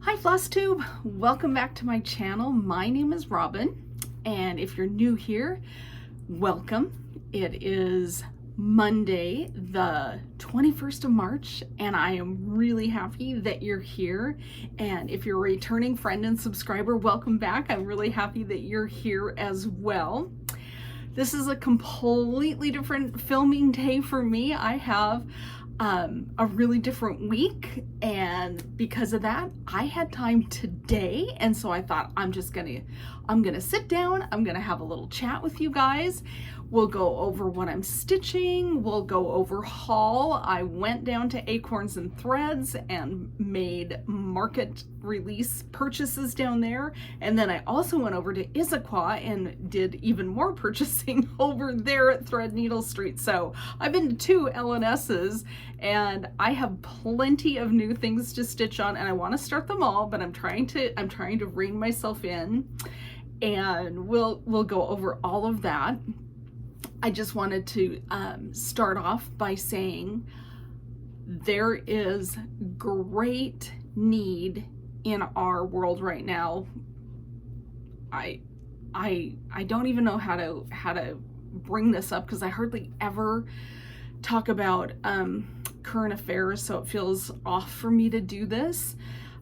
Hi FlossTube, welcome back to my channel. My name is Robin, and if you're new here, welcome. It is Monday, the 21st of March, and I am really happy that you're here. And if you're a returning friend and subscriber, welcome back. I'm really happy that you're here as well. This is a completely different filming day for me. I have a really different week, and because of that I had time today, and so I thought I'm gonna sit down, I'm gonna have a little chat with you guys. We'll go over what I'm stitching, we'll go over haul. I went down to Acorns and Threads and made market release purchases down there, and then I also went over to Issaquah and did even more purchasing over there at Threadneedle Street. So I've been to two LNS's, and I have plenty of new things to stitch on, and I want to start them all, but I'm trying to rein myself in, and we'll go over all of that. I just wanted to start off by saying there is great need in our world right now. I don't even know how to bring this up because I hardly ever talk about current affairs, so it feels off for me to do this.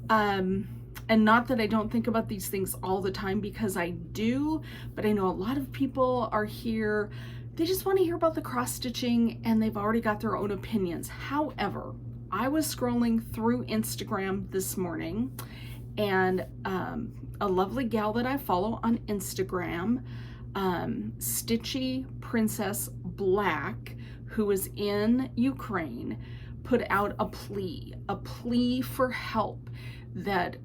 And not that I don't think about these things all the time, because I do, but I know a lot of people are here, they just want to hear about the cross stitching and they've already got their own opinions. However, I was scrolling through Instagram this morning, and a lovely gal that I follow on Instagram, Stitchy Princess Black, who is in Ukraine, put out a plea for help, that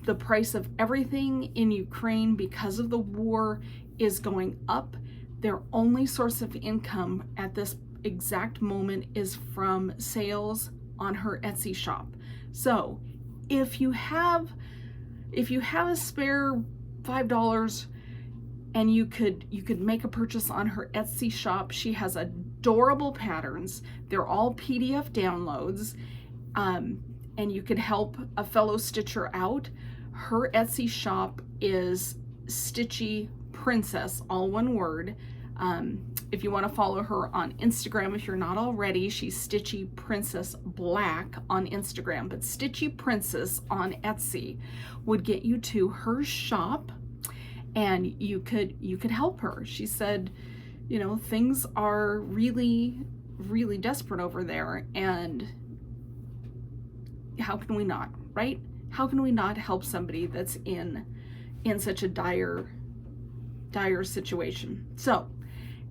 the price of everything in Ukraine because of the war is going up. Their only source of income at this exact moment is from sales on her Etsy shop. So if you have a spare $5 and you could make a purchase on her Etsy shop, she has adorable patterns. They're all PDF downloads, and you could help a fellow stitcher out. Her Etsy shop is Stitchy Princess, all one word. If you want to follow her on Instagram, if you're not already, she's Stitchy Princess Black on Instagram, but Stitchy Princess on Etsy would get you to her shop, and you could help her. She said, you know, things are really, really desperate over there, and how can we not, right? How can we not help somebody that's in such a dire situation? So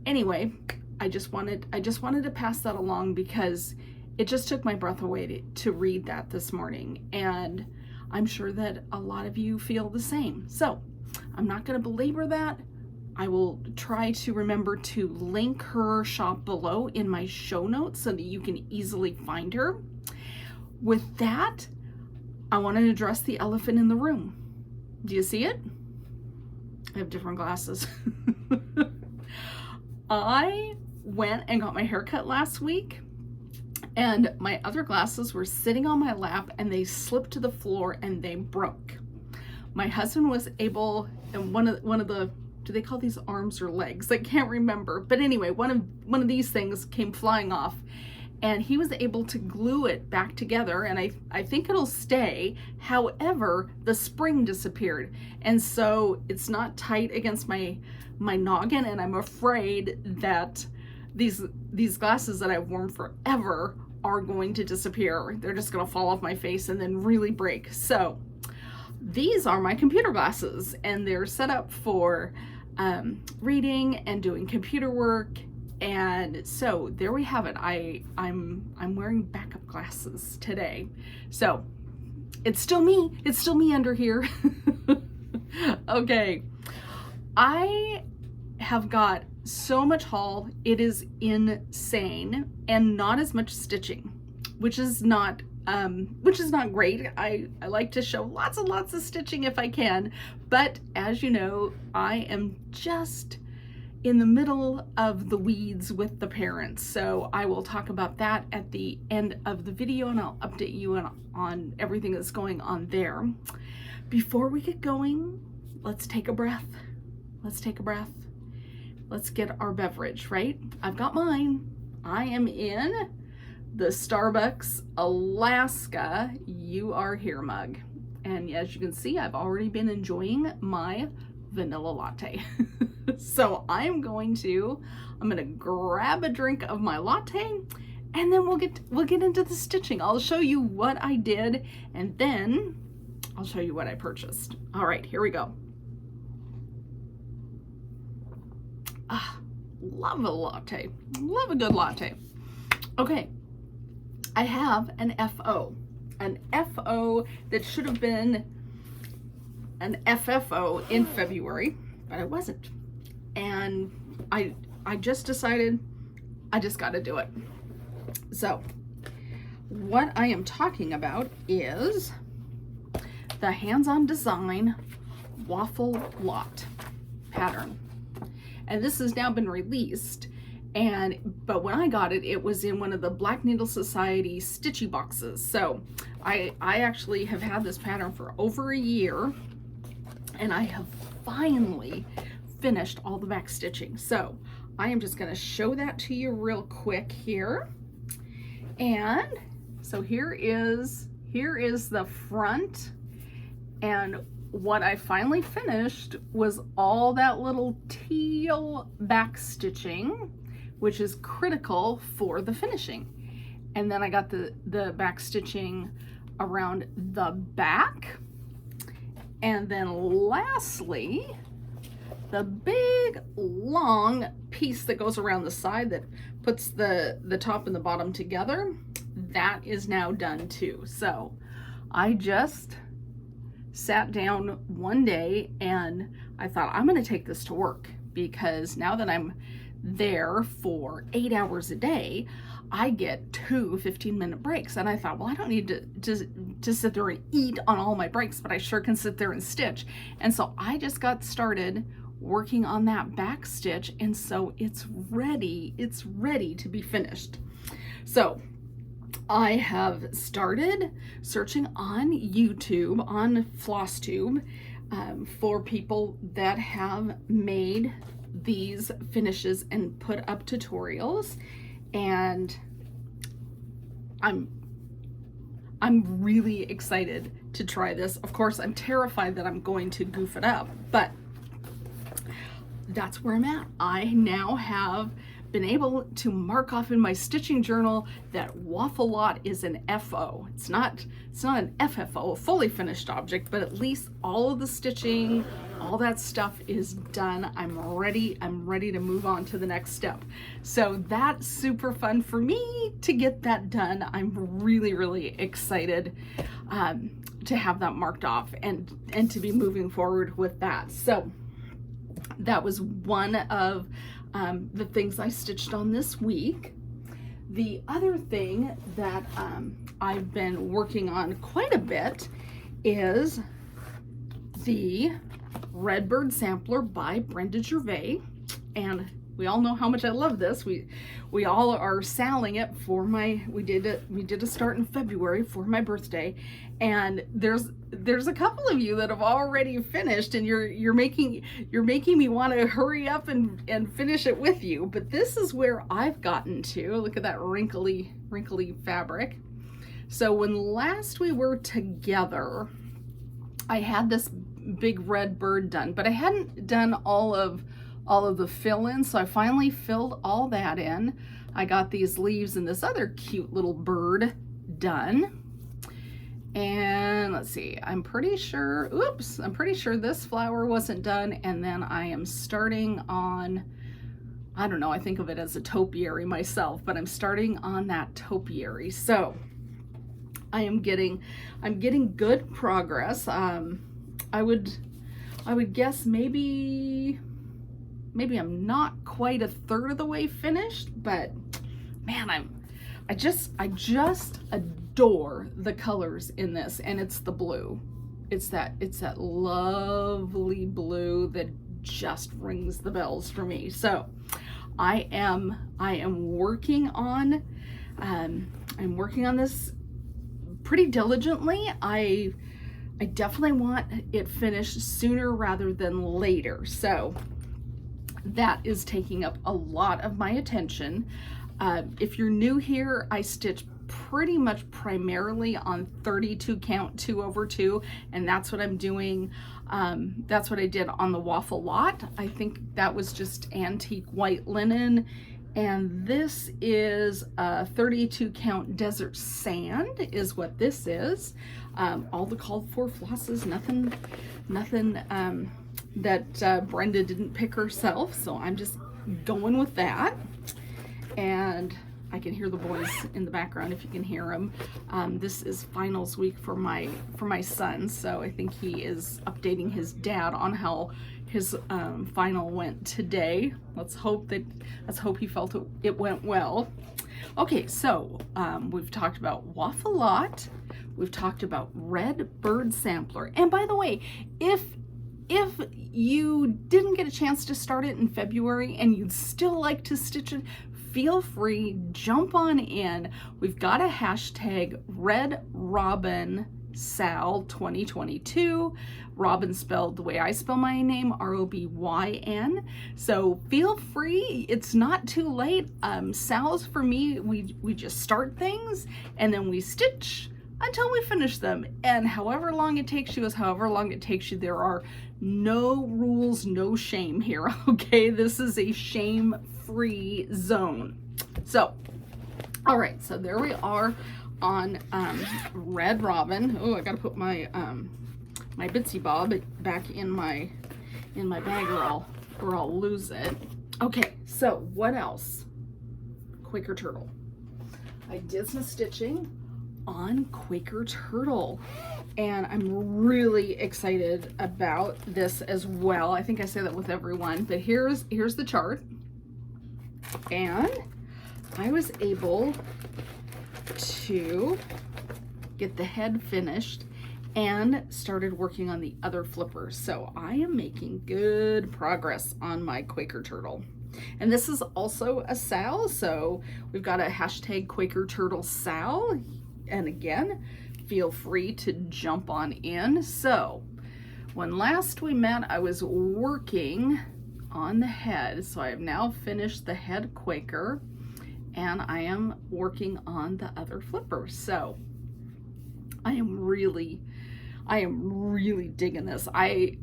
anyway, I just wanted to pass that along because it just took my breath away to read that this morning, and I'm sure that a lot of you feel the same. So I'm not going to belabor that. I will try to remember to link her shop below in my show notes so that you can easily find her. With that, I want to address the elephant in the room. Do you see it? I have different glasses. I went and got my hair cut last week, and my other glasses were sitting on my lap and they slipped to the floor and they broke. My husband was able, and one of the, do they call these arms or legs? I can't remember. But anyway, one of these things came flying off, and he was able to glue it back together, and I think it'll stay. However, the spring disappeared, and so it's not tight against my noggin, and I'm afraid that these glasses that I've worn forever are going to disappear. They're just gonna fall off my face and then really break. So these are my computer glasses, and they're set up for reading and doing computer work. And so there we have it. I'm wearing backup glasses today. So it's still me under here. Okay. I have got so much haul, it is insane, and not as much stitching, which is not great. I like to show lots and lots of stitching if I can, but as you know, I am just in the middle of the weeds with the parents. So I will talk about that at the end of the video, and I'll update you on everything that's going on there. Before we get going, let's take a breath. Let's take a breath. Let's get our beverage, right? I've got mine. I am in the Starbucks Alaska You Are Here mug. And as you can see, I've already been enjoying my vanilla latte. So I'm gonna grab a drink of my latte, and then we'll get into the stitching. I'll show you what I did, and then I'll show you what I purchased. All right, here we go. Love a latte. Love a good latte. Okay, I have an FO. An FO that should have been an FFO in February, but it wasn't. And I just decided I just got to do it. So what I am talking about is the hands-on design Waffle Lot pattern. And this has now been released, but when I got it, it was in one of the Black Needle Society stitchy boxes. So I actually have had this pattern for over a year, and I have finally finished all the back stitching. So I am just going to show that to you real quick here. And so here is the front, and what I finally finished was all that little teal back stitching, which is critical for the finishing. And then I got the back stitching around the back. And then lastly, the big long piece that goes around the side that puts the top and the bottom together, that is now done too. So I just sat down one day and I thought, I'm going to take this to work, because now that I'm there for 8 hours a day, I get 2 15-minute breaks. And I thought, well, I don't need to sit there and eat on all my breaks, but I sure can sit there and stitch. And so I just got started working on that back stitch, and so it's ready to be finished. So I have started searching on YouTube, on FlossTube, for people that have made these finishes and put up tutorials, and I'm really excited to try this. Of course, I'm terrified that I'm going to goof it up, but that's where I'm at. I now have been able to mark off in my stitching journal that Waffle Lot is an FO. It's not an FFO, a fully finished object, but at least all of the stitching, all that stuff is done. I'm ready to move on to the next step. So that's super fun for me to get that done. I'm really excited to have that marked off and to be moving forward with that. So that was one of the things I stitched on this week. The other thing that I've been working on quite a bit is the Redbird Sampler by Brenda Gervais, and we all know how much I love this. We all are selling it for we did a start in February for my birthday, and there's a couple of you that have already finished, and you're making me want to hurry up and finish it with you. But this is where I've gotten to. Look at that wrinkly fabric. So when last we were together, I had this big red bird done, but I hadn't done all of the fill-in, so I finally filled all that in. I got these leaves and this other cute little bird done. And let's see, I'm pretty sure this flower wasn't done, and then I am starting on, I don't know, I think of it as a topiary myself, but I'm starting on that topiary. So I'm getting good progress. I would guess maybe I'm not quite a third of the way finished, but man, I just adore the colors in this, and it's the blue. It's that lovely blue that just rings the bells for me. So I am working on I'm working on this pretty diligently. I definitely want it finished sooner rather than later. So that is taking up a lot of my attention. If you're new here, I stitch pretty much primarily on 32 count 2/2, and that's what I'm doing. That's what I did on the Waffle Lot. I think that was just antique white linen, and this is a 32 count desert sand is what this is. All the called for flosses, nothing that Brenda didn't pick herself, so I'm just going with that. And I can hear the boys in the background if you can hear them. This is finals week for my son, so I think he is updating his dad on how his final went today. Let's hope he felt it went well. Okay, so we've talked about Waffle Lot, we've talked about Red Bird Sampler, and by the way, if you didn't get a chance to start it in February and you'd still like to stitch it, feel free, jump on in. We've got a hashtag Red Robin Sal 2022. Robin spelled the way I spell my name, R-O-B-Y-N. So feel free, it's not too late. Sal's for me, we just start things and then we stitch until we finish them. And however long it takes you is however long it takes you. There are no rules, no shame here, okay? This is a shame-free zone. So, all right, so there we are on Red Robin. Oh, I gotta put my my Bitsy Bob back in my bag or I'll lose it. Okay, so what else? Quaker Turtle. I did some stitching on Quaker Turtle, and I'm really excited about this as well. I think I say that with everyone, but here's the chart, and I was able to get the head finished and started working on the other flippers. So I am making good progress on my Quaker Turtle. And this is also a Sal, so we've got a hashtag Quaker Turtle Sal. And again, feel free to jump on in. So when last we met, I was working on the head. So I have now finished the head Quaker, and I am working on the other flippers. So I am really digging this. I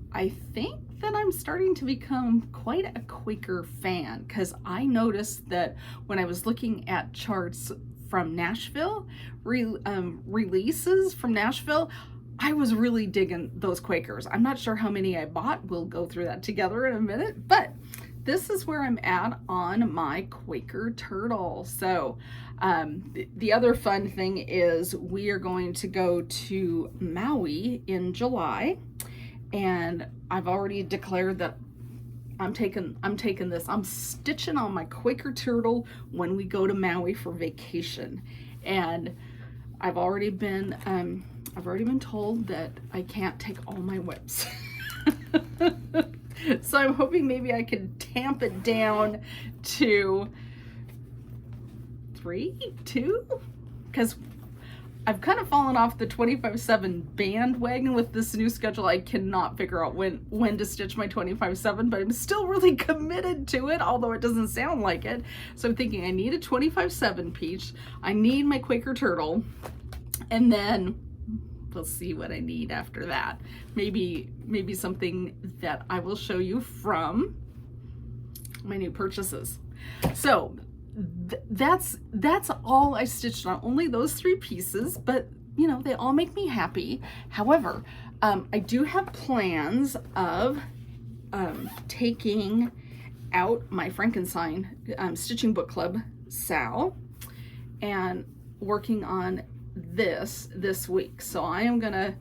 think that I'm starting to become quite a Quaker fan, because I noticed that when I was looking at charts from Nashville, releases from Nashville, I was really digging those Quakers. I'm not sure how many I bought. We'll go through that together in a minute, but this is where I'm at on my Quaker Turtle. So the other fun thing is we are going to go to Maui in July, and I've already declared that I'm taking this. I'm stitching on my Quaker Turtle when we go to Maui for vacation. And I've already been told that I can't take all my whips. So I'm hoping maybe I can tamp it down to 3, 2, because I've kind of fallen off the 25/7 bandwagon with this new schedule. I cannot figure out when to stitch my 25/7, but I'm still really committed to it, although it doesn't sound like it. So I'm thinking I need a 25/7 piece. I need my Quaker Turtle, and then we'll see what I need after that. Maybe something that I will show you from my new purchases. So that's all I stitched on, only those 3 pieces, but you know, they all make me happy. However, I do have plans of taking out my Frankenstein Stitching Book Club Sal and working on this week. So I am gonna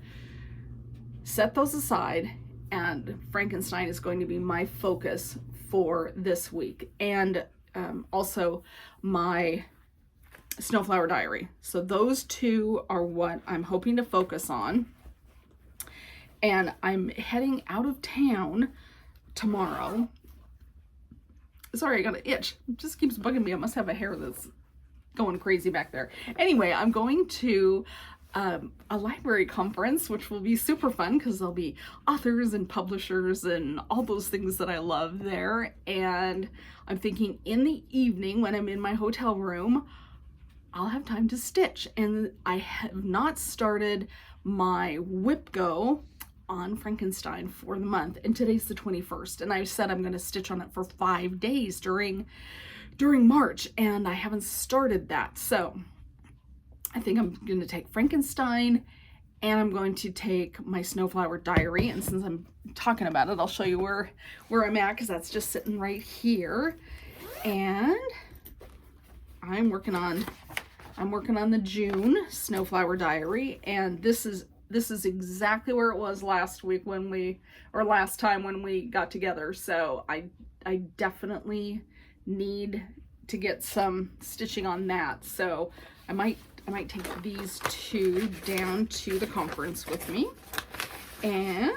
set those aside, and Frankenstein is going to be my focus for this week, and also my Snowflower Diary. So those 2 are what I'm hoping to focus on. And I'm heading out of town tomorrow. Sorry, I got an itch. It just keeps bugging me. I must have a hair that's going crazy back there. Anyway, I'm going to a library conference, which will be super fun because there'll be authors and publishers and all those things that I love there. And I'm thinking in the evening when I'm in my hotel room, I'll have time to stitch. And I have not started my whip go on Frankenstein for the month, and today's the 21st, and I said I'm going to stitch on it for 5 days during March, and I haven't started that. So I think I'm going to take Frankenstein, and I'm going to take my Snowflower Diary. And since I'm talking about it, I'll show you where I'm at, because that's just sitting right here. And I'm working on the June Snowflower Diary, and this is exactly where it was last time when we got together. So I definitely need to get some stitching on that. So I might take these two down to the conference with me. And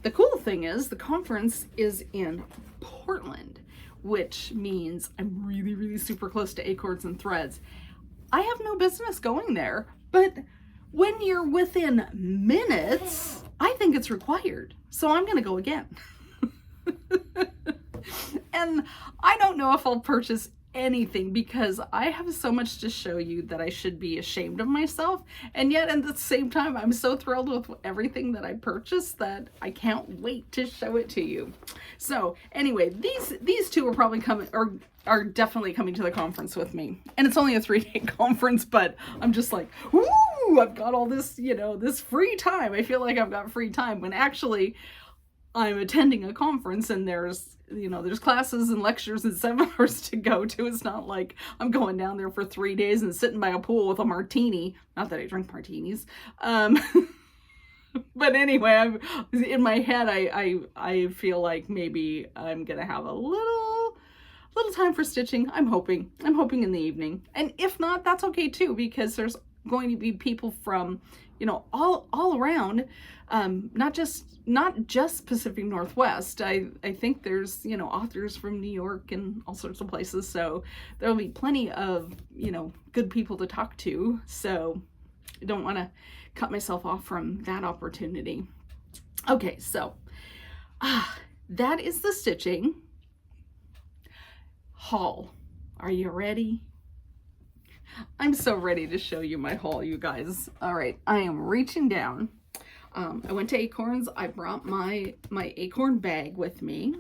the cool thing is the conference is in Portland, which means I'm really, really super close to Acorns and Threads. I have no business going there, but when you're within minutes, I think it's required. So I'm going to go again. And I don't know if I'll purchase anything because I have so much to show you that I should be ashamed of myself. And yet at the same time, I'm so thrilled with everything that I purchased that I can't wait to show it to you. So anyway, these two are probably coming, or are definitely coming to the conference with me. And it's only a 3-day conference, but I'm just like, woo, I've got all this, this free time. I feel like I've got free time when actually I'm attending a conference and there's classes and lectures and seminars to go to. It's not like I'm going down there for 3 days and sitting by a pool with a martini. Not that I drink martinis. But anyway, in my head, I feel like maybe I'm going to have a little time for stitching. I'm hoping in the evening. And if not, that's okay too, because there's going to be people from, all around, not just Pacific Northwest. I think there's, authors from New York and all sorts of places. So there'll be plenty of, good people to talk to. So I don't want to cut myself off from that opportunity. Okay, so that is the stitching haul. Are you ready? I'm so ready to show you my haul, you guys. All right, I am reaching down. I went to Acorns. I brought my acorn bag with me,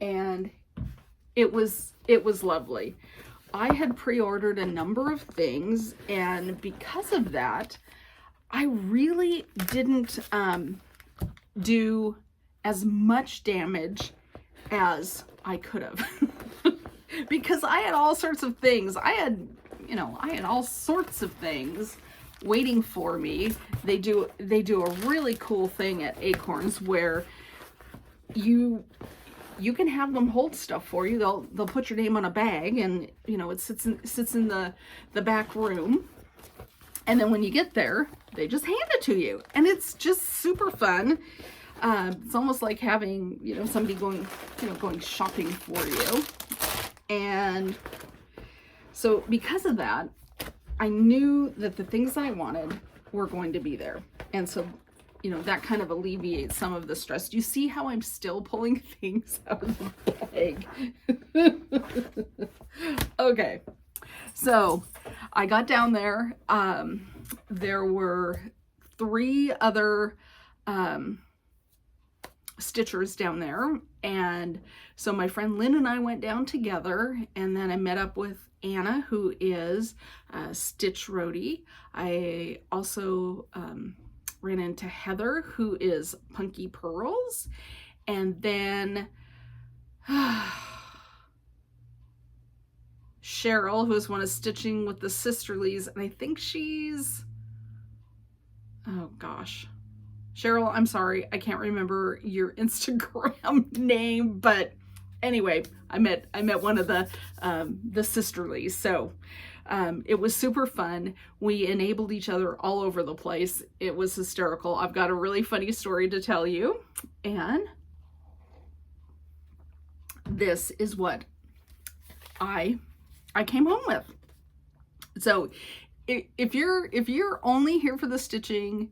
and it was lovely. I had pre-ordered a number of things, and because of that, I really didn't do as much damage as I could have. Because I had all sorts of things. I had all sorts of things waiting for me. They do a really cool thing at Acorns where you can have them hold stuff for you. They'll put your name on a bag, and it sits in the back room. And then when you get there, they just hand it to you, and it's just super fun. It's almost like having somebody going shopping for you. And so because of that, I knew that the things that I wanted were going to be there. And so, that kind of alleviates some of the stress. Do you see how I'm still pulling things out of the bag? Okay. So I got down there. There were 3 other stitchers down there, and so my friend Lynn and I went down together, and then I met up with Anna, who is a Stitch Roadie. I also ran into Heather, who is Punky Pearls, and then Cheryl, who is one of Stitching with the Sisterlies, and I think she's, oh gosh, Cheryl, I'm sorry, I can't remember your Instagram name, but anyway, I met one of the Sisterlies. So it was super fun. We enabled each other all over the place. It was hysterical. I've got a really funny story to tell you, and this is what I came home with. So if you're only here for the stitching,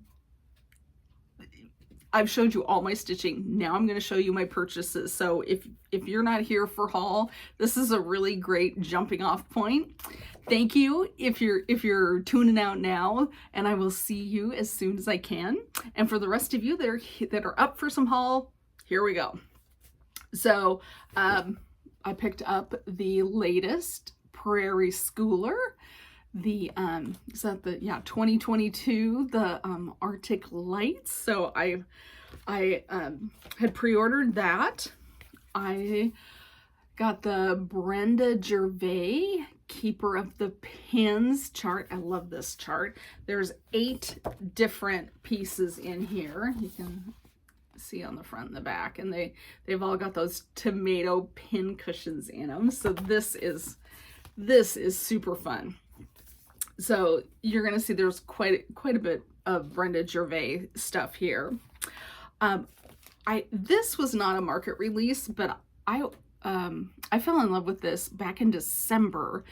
I've showed you all my stitching. Now I'm going to show you my purchases. So if you're not here for haul, this is a really great jumping off point. Thank you if you're tuning out now, and I will see you as soon as I can. And for the rest of you that are up for some haul, here we go. So I picked up the latest Prairie Schooler, the is that the 2022, the Arctic Lights. So I had pre-ordered that. I got the Brenda Gervais Keeper of the Pins chart. I love this chart. There's 8 different pieces in here. You can see on the front and the back, and they've all got those tomato pin cushions in them. So this is super fun. So you're gonna see there's quite a bit of Brenda Gervais stuff here. This was not a market release, but I fell in love with this back in December,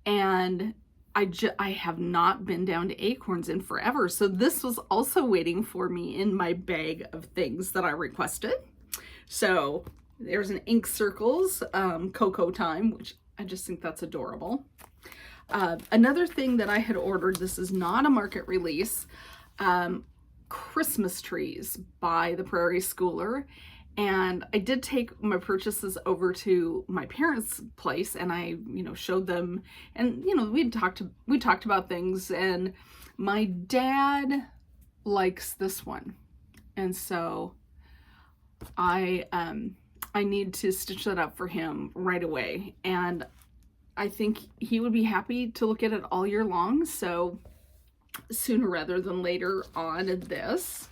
and I have not been down to Acorns in forever. So this was also waiting for me in my bag of things that I requested. So there's an Ink Circles Cocoa Time, which I just think that's adorable. Another thing that I had ordered, this is not a market release, Christmas trees by the Prairie Schooler. And I did take my purchases over to my parents' place, and I, showed them, and, we talked about things, and my dad likes this one. And so I need to stitch that up for him right away. And I think he would be happy to look at it all year long. So sooner rather than later on this.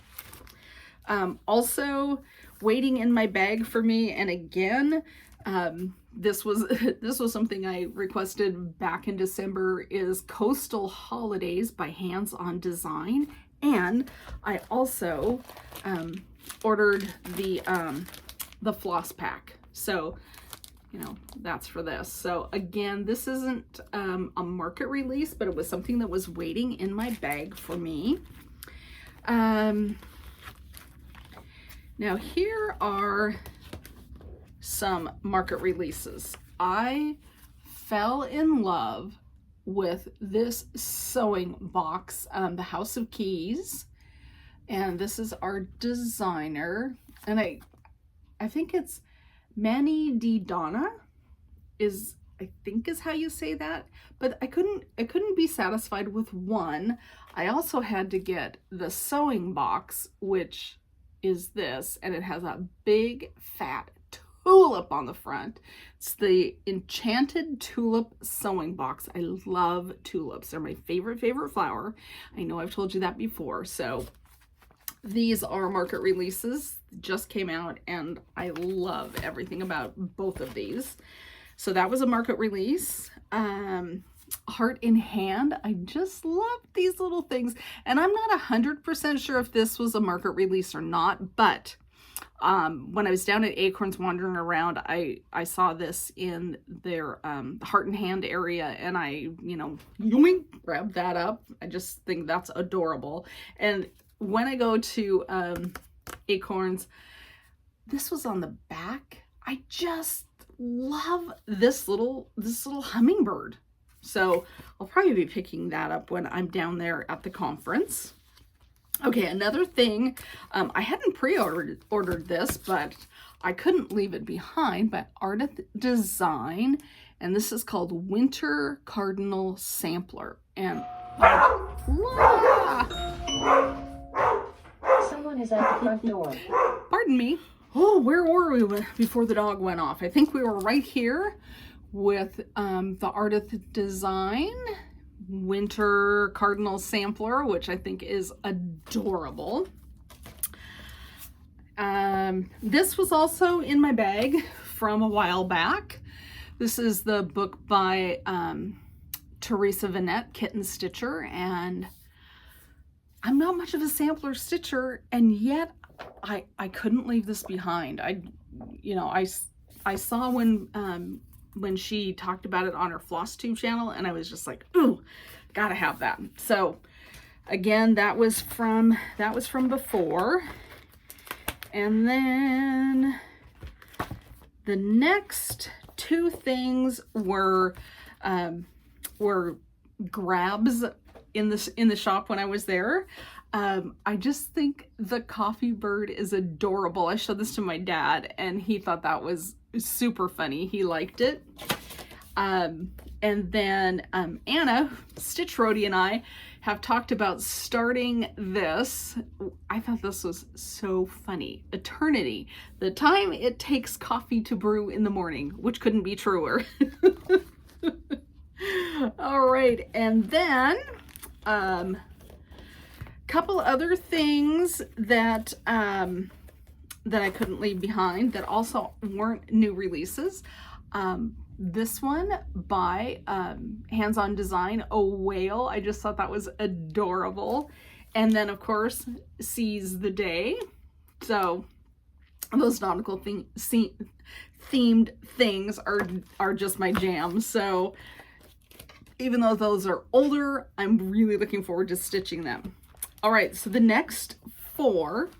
Also waiting in my bag for me, and again, this was something I requested back in December, is Coastal Holidays by Hands On Design. And I also ordered the floss pack. So that's for this. So again, this isn't a market release, but it was something that was waiting in my bag for me. Now here are some market releases. I fell in love with this sewing box, the House of Keys, and this is our designer, and I think it's Manny D. Donna is how you say that, but I couldn't be satisfied with one. I also had to get the sewing box, which is this, and it has a big fat tulip on the front. It's the Enchanted Tulip Sewing Box. I love tulips. They're my favorite flower. I know I've told you that before. So these are market releases, just came out, and I love everything about both of these. So that was a market release. Heart in Hand. I just love these little things, and I'm not 100% sure if this was a market release or not, but when I was down at Acorns wandering around, I saw this in their Heart in Hand area, and I yoink, grabbed that up. I just think that's adorable. And when I go to Acorns, this was on the back. I just love this little hummingbird. So I'll probably be picking that up when I'm down there at the conference. Okay, another thing, I hadn't pre-ordered this, but I couldn't leave it behind, by Ardith Design, and this is called Winter Cardinal Sampler. And someone is at the front door. Pardon me. Oh, where were we before the dog went off? I think we were right here with the Ardith Design Winter Cardinal Sampler, which I think is adorable. This was also in my bag from a while back. This is the book by Teresa Vanette, Kitten Stitcher, and I'm not much of a sampler stitcher, and yet I couldn't leave this behind. I I saw when she talked about it on her FlossTube channel, and I was just like, ooh, gotta have that. So again, that was from before. And then the next two things were grabs in the shop when I was there. I just think the coffee bird is adorable. I showed this to my dad and he thought that was super funny. He liked it. And then Anna, Stitch Roadie, and I have talked about starting this. I thought this was so funny. Eternity, the time it takes coffee to brew in the morning, which couldn't be truer. All right, and then couple other things that that I couldn't leave behind that also weren't new releases. This one by Hands On Design, a whale. I just thought that was adorable. And then of course Seize the Day. So those nautical themed things are just my jam. So even though those are older, I'm really looking forward to stitching them. All right, so the next four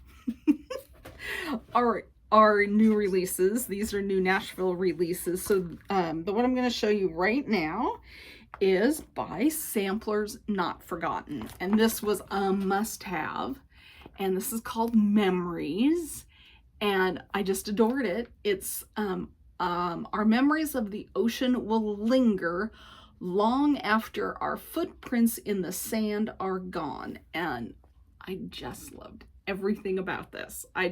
are new releases. These are new Nashville releases. So the one I'm going to show you right now is by Samplers Not Forgotten. And this was a must-have. And this is called Memories. And I just adored it. It's our memories of the ocean will linger long after our footprints in the sand are gone. And I just loved everything about this. I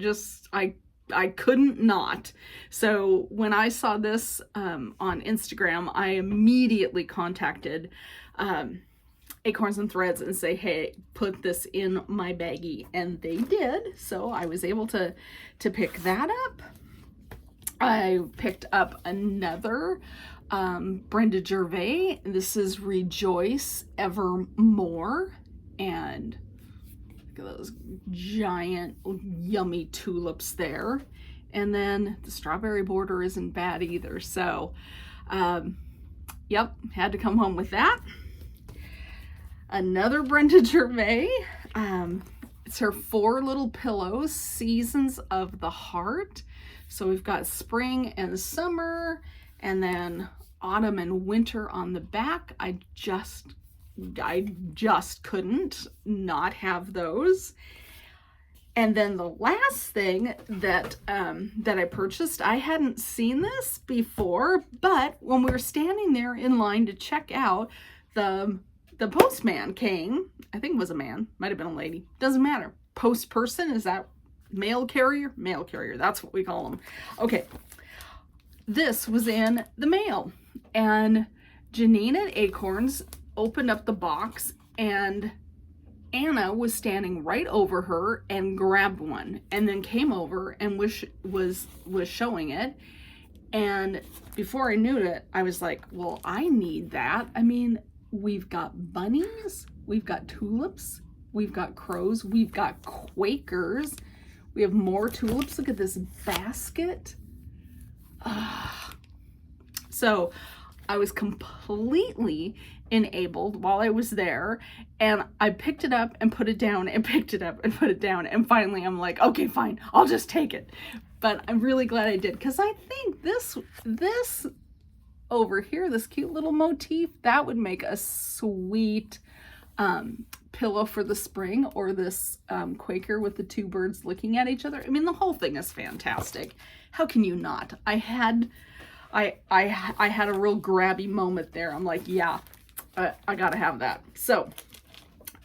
couldn't not. So when I saw this on Instagram, I immediately contacted Acorns and Threads and say, hey, put this in my baggie. And they did. So I was able to pick that up. I picked up another Brenda Gervais. This is Rejoice Evermore. And look at those giant, yummy tulips there. And then the strawberry border isn't bad either. So, yep, had to come home with that. Another Brenda Gervais. It's her 4 Little Pillows, Seasons of the Heart. So we've got spring and summer, and then autumn and winter on the back. I just couldn't not have those. And then the last thing that that I purchased, I hadn't seen this before, but when we were standing there in line to check out, the postman came. I think it was a man, might have been a lady, doesn't matter. Post person, is that mail carrier? Mail carrier, that's what we call them. Okay, this was in the mail, and Janine at Acorns opened up the box, and Anna was standing right over her and grabbed one, and then came over and was showing it. And before I knew it, I was like, well, I need that. I mean, we've got bunnies, we've got tulips, we've got crows, we've got Quakers, we have more tulips. Look at this basket. So I was completely enabled while I was there, and I picked it up and put it down and picked it up and put it down, and finally I'm like, okay, fine, I'll just take it. But I'm really glad I did, because I think this over here, this cute little motif, that would make a sweet pillow for the spring, or this Quaker with the 2 birds looking at each other. I mean, the whole thing is fantastic. How can you not? I had a real grabby moment there. I'm like, yeah, I gotta have that. So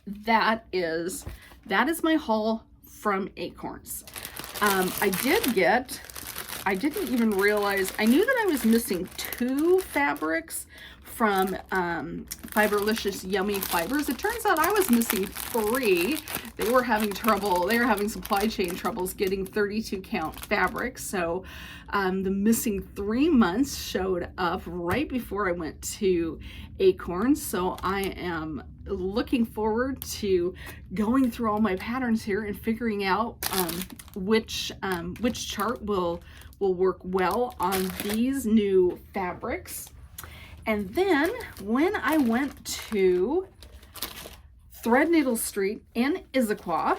that is my haul from Acorns. I didn't even realize, I knew that I was missing 2 fabrics from Fiberlicious Yummy Fibers. It turns out I was missing 3. They were having supply chain troubles getting 32 count fabric. So the missing 3 months showed up right before I went to Acorns. So I am looking forward to going through all my patterns here and figuring out which chart will work well on these new fabrics. And then when I went to Threadneedle Street in Issaquah,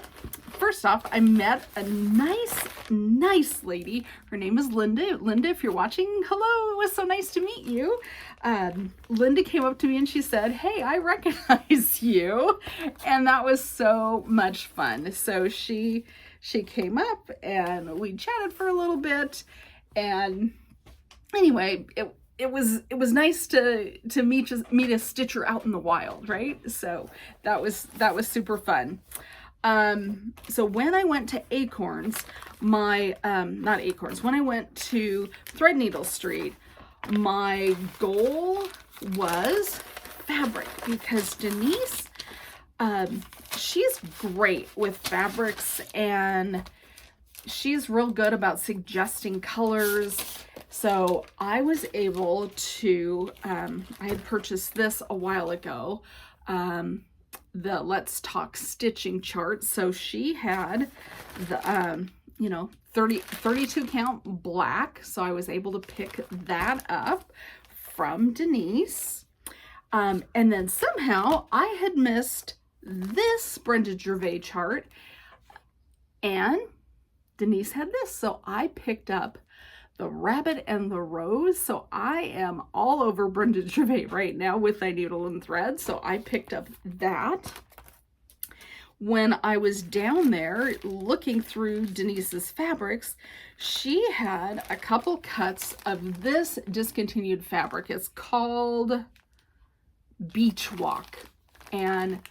first off, I met a nice lady. Her name is Linda. Linda, if you're watching, hello, it was so nice to meet you. Linda came up to me and she said, hey, I recognize you. And that was so much fun. So she came up and we chatted for a little bit. And anyway, it was nice to meet a stitcher out in the wild, right? So that was super fun. So when I went to Acorns, when I went to Threadneedle Street, my goal was fabric, because Denise, she's great with fabrics and she's real good about suggesting colors. So I was able to, I had purchased this a while ago, the Let's Talk Stitching chart. So she had the, 32 count black. So I was able to pick that up from Denise. And then somehow I had missed this Brenda Gervais chart and Denise had this. So I picked up the Rabbit and the Rose. So I am all over Brenda Gervais right now with Threadneedle and Threads. So I picked up that. When I was down there looking through Denise's fabrics, she had a couple cuts of this discontinued fabric. It's called Beach Walk. And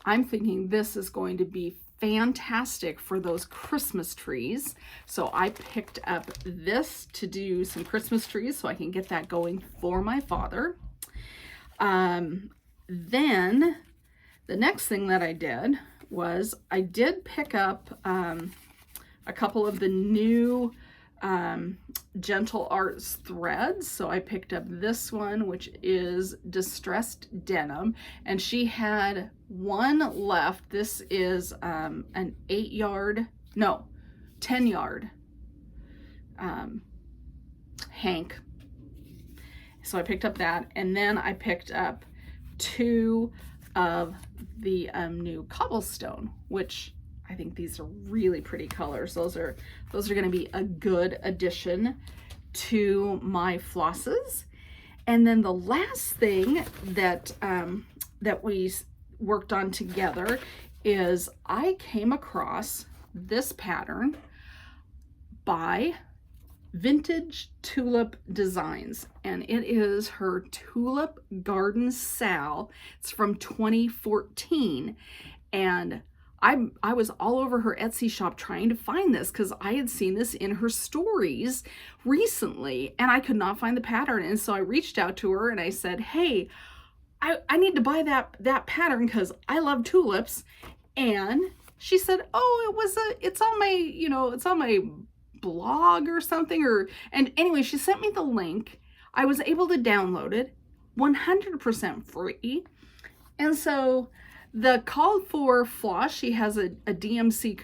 I'm thinking this is going to be fantastic for those Christmas trees. So I picked up this to do some Christmas trees so I can get that going for my father. Then the next thing that I did was I did pick up a couple of the new Gentle Arts threads. So I picked up this one, which is Distressed Denim, and she had one left. This is an 10 yard hank. So I picked up that, and then I picked up 2 of the new Cobblestone, which I think these are really pretty colors. Those are going to be a good addition to my flosses. And then the last thing that that we worked on together is I came across this pattern by Vintage Tulip Designs, and it is her Tulip Garden Sal. It's from 2014, and I was all over her Etsy shop trying to find this because I had seen this in her stories recently and I could not find the pattern. And so I reached out to her and I said, hey, I need to buy that pattern because I love tulips. And she said, oh, it's on my blog or something, and anyway, she sent me the link. I was able to download it 100% free. And so the called for floss, she has a DMC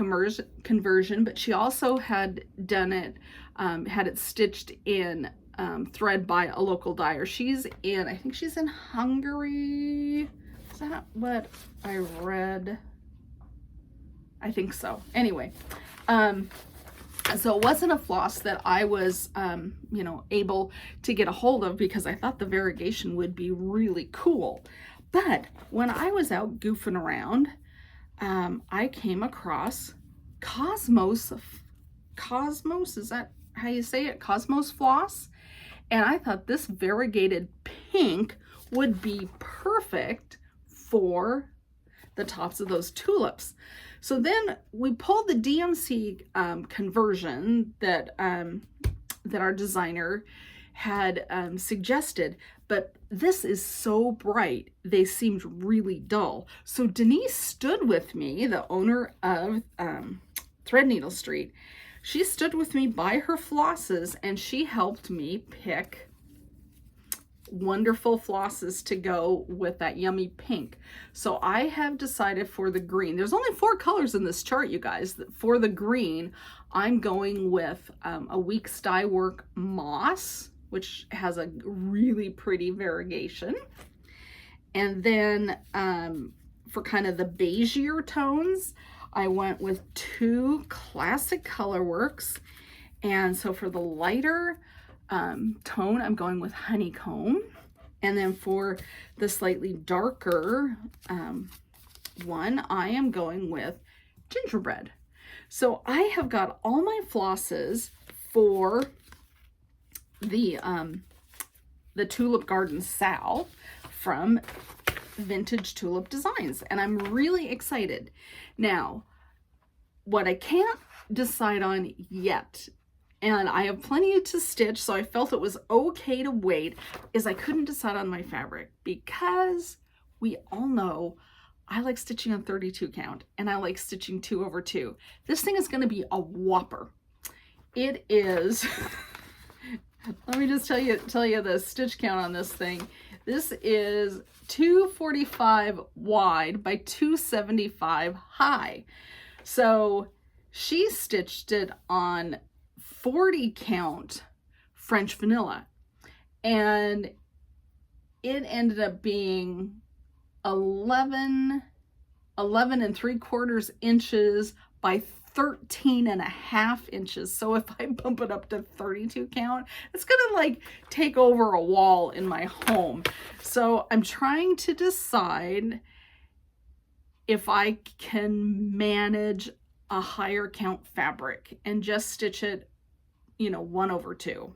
conversion, but she also had done it, had it stitched in thread by a local dyer. I think she's in Hungary. Is that what I read? I think so. Anyway, so it wasn't a floss that I was, able to get a hold of because I thought the variegation would be really cool. But when I was out goofing around, I came across Cosmos, is that how you say it? Cosmos floss. And I thought this variegated pink would be perfect for the tops of those tulips. So then we pulled the DMC conversion that our designer had suggested, but this is so bright, they seemed really dull. So Denise stood with me, the owner of Threadneedle Street. She stood with me by her flosses, and she helped me pick wonderful flosses to go with that yummy pink. So I have decided for the green, there's only 4 colors in this chart, you guys. For the green, I'm going with a Weeks Dye Work Moss, which has a really pretty variegation. And then for kind of the beigeier tones, I went with 2 Classic Colorworks. And so for the lighter tone, I'm going with Honeycomb. And then for the slightly darker one, I am going with Gingerbread. So I have got all my flosses for the Tulip Garden Sal from Vintage Tulip Designs, and I'm really excited. Now, what I can't decide on yet, and I have plenty to stitch, so I felt it was okay to wait, is I couldn't decide on my fabric, because we all know I like stitching on 32 count, and I like stitching 2/2. This thing is going to be a whopper. It is, let me just tell you the stitch count on this thing. This is 245 wide by 275 high. So she stitched it on 40 count French vanilla, and it ended up being 11 3/4 inches by 13.5 inches. So if I bump it up to 32 count, it's gonna like take over a wall in my home. So I'm trying to decide if I can manage a higher count fabric and just stitch it, 1/2.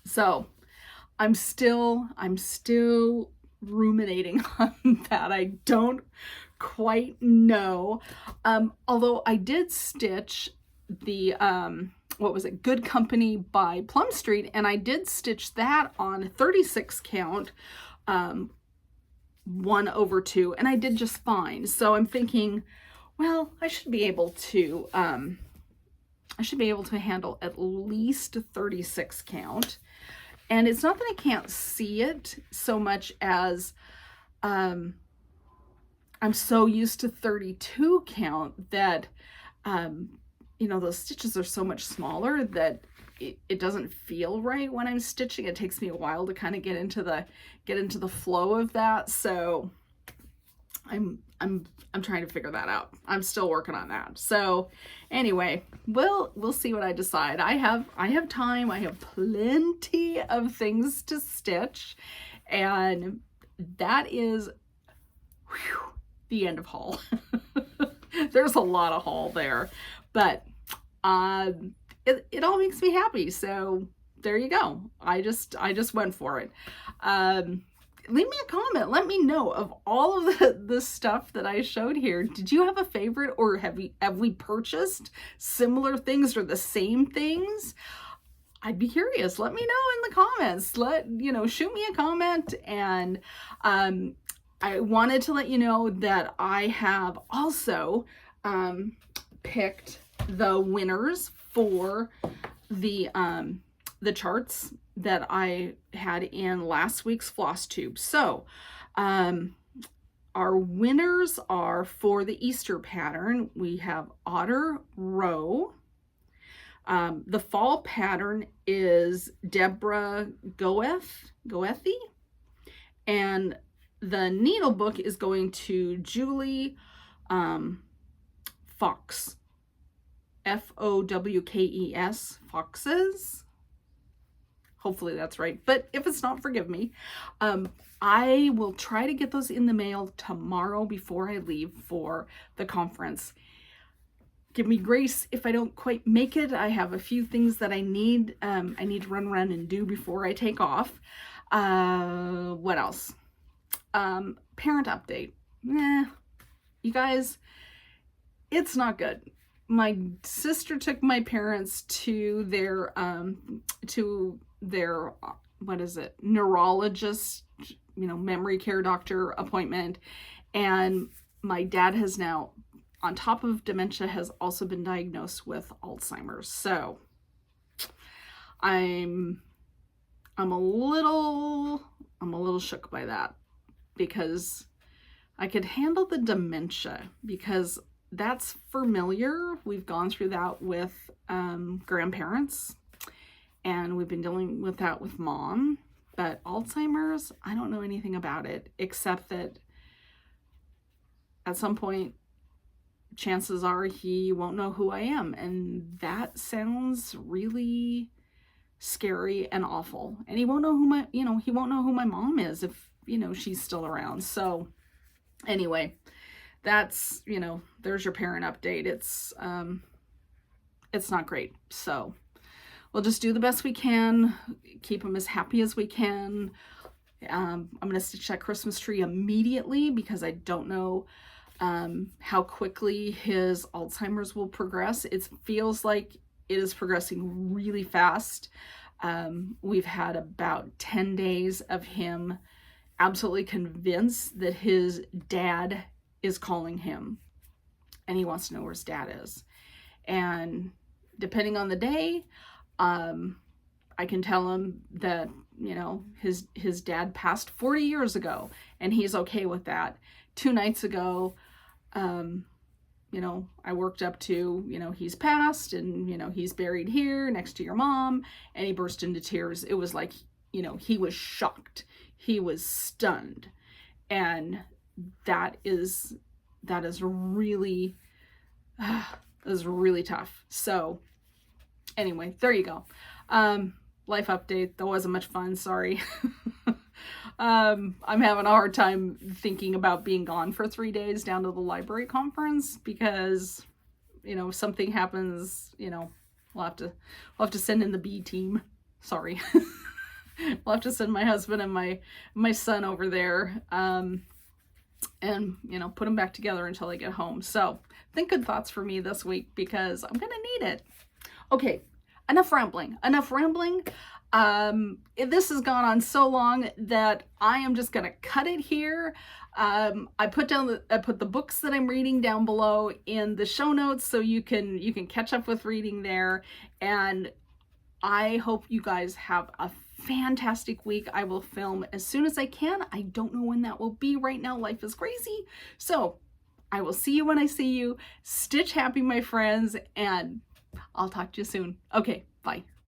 So I'm still ruminating on that. I don't quite know. Although I did stitch the what was it, Good Company by Plum Street, and I did stitch that on 36 count 1/2, and I did just fine. So I'm thinking, well, I should be able to handle at least 36 count. And it's not that I can't see it so much as I'm so used to 32 count that those stitches are so much smaller that it doesn't feel right when I'm stitching. It takes me a while to kind of get into the flow of that. So I'm trying to figure that out. I'm still working on that. So anyway, we'll see what I decide. I have time. I have plenty of things to stitch, and that is the end of haul. There's a lot of haul there, but it all makes me happy. So there you go. I just went for it. Leave me a comment. Let me know, of all of the stuff that I showed here, did you have a favorite, or have we purchased similar things or the same things? I'd be curious. Let me know in the comments. Shoot me a comment. And I wanted to let you know that I have also picked the winners for the charts that I had in last week's FlossTube. So our winners are, for the Easter pattern, we have Otter Row. The fall pattern is Deborah Goethi, and the needle book is going to Julie Fox, Fowkes, Foxes. Hopefully that's right, but if it's not, forgive me. I will try to get those in the mail tomorrow before I leave for the conference. Give me grace if I don't quite make it. I have a few things that I need to run around and do before I take off. What else? Parent update. You guys, it's not good. My sister took my parents to their their, what is it, neurologist, memory care doctor appointment. And my dad has now, on top of dementia, has also been diagnosed with Alzheimer's. So I'm a little shook by that, because I could handle the dementia because that's familiar. We've gone through that with grandparents, and we've been dealing with that with mom. But Alzheimer's, I don't know anything about it, except that at some point, chances are he won't know who I am. And that sounds really scary and awful. And he won't know he won't know who my mom is if, she's still around. So anyway, that's, there's your parent update. It's not great. So we'll just do the best we can, keep him as happy as we can. I'm going to stitch that Christmas tree immediately, because I don't know how quickly his Alzheimer's will progress. It feels like it is progressing really fast. We've had about 10 days of him absolutely convinced that his dad is calling him, and he wants to know where his dad is. And depending on the day, I can tell him that, his dad passed 40 years ago, and he's okay with that. 2 nights ago, I worked up to, he's passed, and, he's buried here next to your mom, and he burst into tears. It was like, he was shocked. He was stunned. And that is really tough. So anyway, there you go. Life update. That wasn't much fun. Sorry. I'm having a hard time thinking about being gone for 3 days down to the library conference, because, if something happens, we'll have to send in the B team. Sorry. We'll have to send my husband and my son over there, and, put them back together until I get home. So think good thoughts for me this week, because I'm going to need it. Okay. Enough rambling. This has gone on so long that I am just going to cut it here. I put the books that I'm reading down below in the show notes, so you can catch up with reading there. And I hope you guys have a fantastic week. I will film as soon as I can. I don't know when that will be right now. Life is crazy. So I will see you when I see you. Stitch happy, my friends, and I'll talk to you soon. Okay, bye.